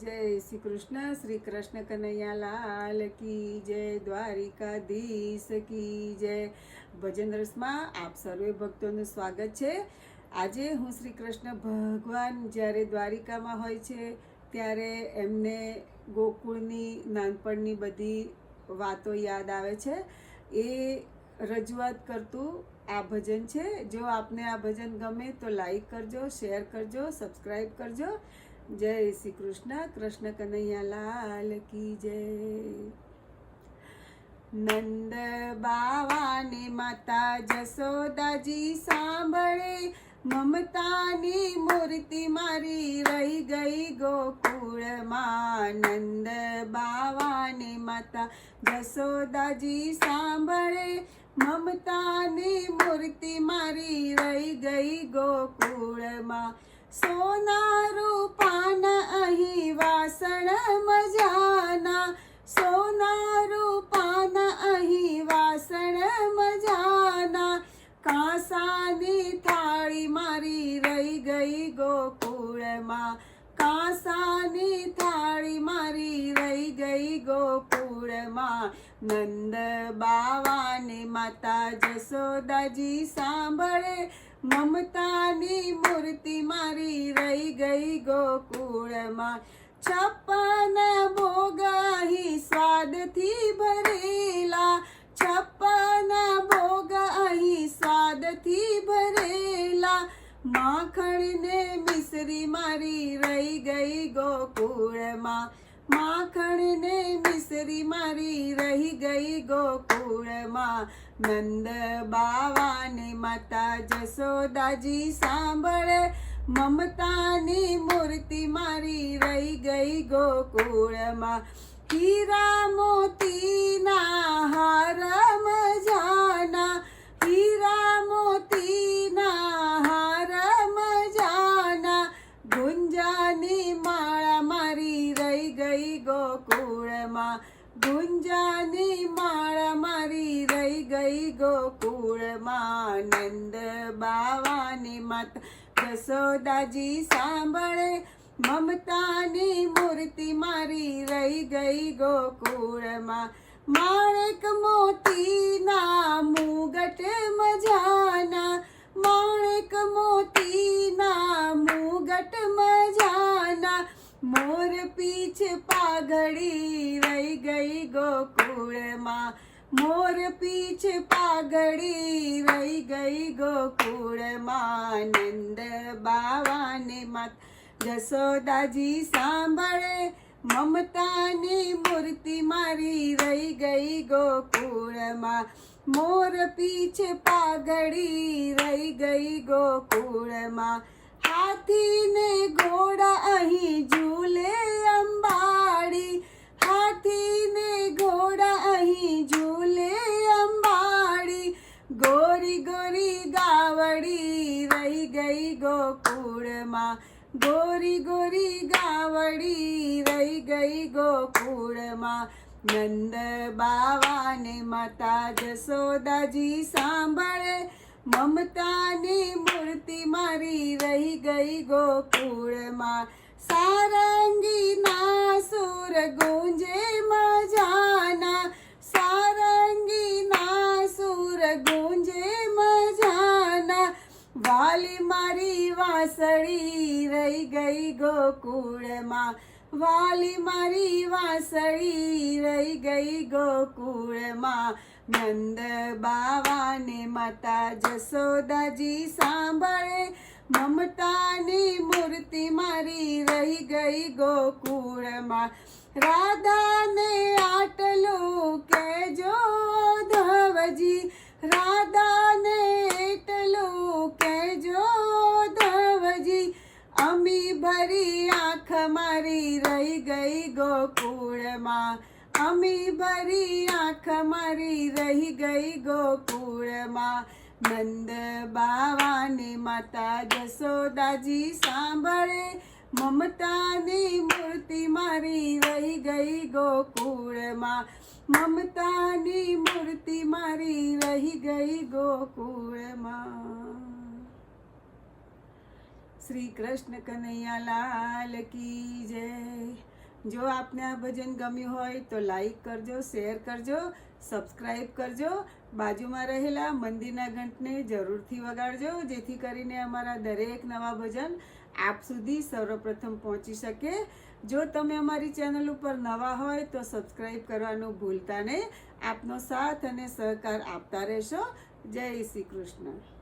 જય શ્રી કૃષ્ણ. શ્રી કૃષ્ણ કનૈયા લાલ કી જય, દ્વારિકાધીશ કી જય. ભજન રસમાં આપ સર્વે ભક્તોનું સ્વાગત છે. આજે હું શ્રી કૃષ્ણ ભગવાન જ્યારે દ્વારિકામાં હોય છે ત્યારે એમને ગોકુળની નાનપણની બધી વાતો યાદ આવે છે. એ રજૂઆત કરતું આ ભજન છે. જો આપને આ ભજન ગમે તો લાઈક કરજો, શેર કરજો, સબસ્ક્રાઈબ કરજો. જય શ્રી કૃષ્ણ. કૃષ્ણ કનૈયા લાલ કી જય. નંદ બાવાની માતા જશોદાજી સાંભળે, મમતાની મૂર્તિ મારી રહી ગઈ ગોકુળમાં. નંદ બાવાની માતા જશોદાજી સાંભળે, મમતાની મૂર્તિ મારી રહી ગઈ ગોકુળમાં. સોના રૂપાના અહીં વાસણ મજાના, સોના રૂપાના અહીં વાસણ મજાના. કાંસાની થાળી મારી રહી ગઈ ગોકુળમાં, કાંસાની થાળી મારી રહી ગઈ ગોકુળમાં. નંદ બાવાની માતા જશોદાજી સાંભળે, મમતાની મૂર્તિ મારી રહી ગઈ ગોકુળમાં. 56 ભોગ અહીં સ્વાદથી ભરેલા, 56 ભોગ અહીં સ્વાદથી ભરેલા. માખણ ને મિશ્રી મારી રહી ગઈ ગોકુળમાં, માખણ ને મિશ્રી મારી રહી ગઈ ગોકુળમાં. નંદ બાવાની માતા જશોદાજી સાંભળે, મમતાની મૂર્તિ મારી રહી ગઈ ગોકુળમાં. હીરા મોતીના હાર મજાના, હીરા મોતીના હાર મજાના. ગુંજાની માળા મારી રહી ગઈ ગોકુળમાં, ગુંજાની માળા મારી રહી ગઈ ગોકુળમાં. નંદ બાવાની માતા જશોદાજી સાંભળે, મમતાની મૂર્તિ મારી રહી ગઈ ગોકુળમાં. માણેક મોતીના મુગટ મજાના, માણેક મોતીના મુગટ મજાના. મોર પીછ પાઘડી રહી ગઈ ગોકુળમાં, મોર પીછ પાઘડી રહી ગઈ ગોકુળમાં. નંદ બાવાની માતા જશોદાજી સાંભળે, મમતાની મૂર્તિ મારી રહી ગઈ ગોકુળમાં. મોર પીછ પાઘડી રહી ગઈ ગોકુળમાં. હાથી ને ઘોડા અહીં ઝૂલે અંબાડી, હાથી ને ઘોડા અહીં ઝૂલે અંબાડી. ગોરી ગોરી ગાવડી રહી ગઈ ગોકુળમાં, ગોરી ગોરી ગાવડી રહી ગઈ ગોકુળમાં. નંદ બાવાની માતા જશોદાજી સાંભળે, મમતાની મૂર્તિ મારી રહી ગઈ ગોકુળમાં. સારંગીના સુર ગુંજે મજાના, સારંગીના સુર ગુંજે મજાના. વાલી મારી વાંસળી રહી ગઈ ગોકુળમાં, વાલી મારી વાંસળી રહી ગઈ ગોકુળમાં. નંદ બાવાની માતા જશોદાજી સાંભળે, મમતાની મૂર્તિ મારી રહી ગઈ ગોકુળમાં. રાધાને આટલું કહેજો ધવજી, રાધાને એટલું કહેજો ધવજી. અમી ભરી આંખ મારી રહી ગઈ ગોકુળમાં, અમી ભરી આંખ મારી રહી ગઈ ગોકુળમાં. નંદ બાવાની માતા જશોદાજી સાંભળે, મમતાની મૂર્તિ મારી રહી ગઈ ગોકુળમાં, મમતાની મૂર્તિ મારી રહી ગઈ ગોકુળમાં. શ્રી કૃષ્ણ કનૈયા લાલ કી જય. જો આપને આ ભજન ગમ્યું હોય તો લાઈક કરજો, શેર કરજો, સબસ્ક્રાઈબ કરજો. બાજુમાં રહેલા મંદિરના ઘંટને જરૂરથી વગાડજો, જેથી કરીને અમારા દરેક નવા ભજન આપ સુધી સર્વપ્રથમ પહોંચી શકે. જો તમે અમારી ચેનલ ઉપર નવા હોય તો સબસ્ક્રાઈબ કરવાનું ભૂલતા નહીં. આપનો સાથ અને સહકાર આપતા રહેશો. જય શ્રી કૃષ્ણ.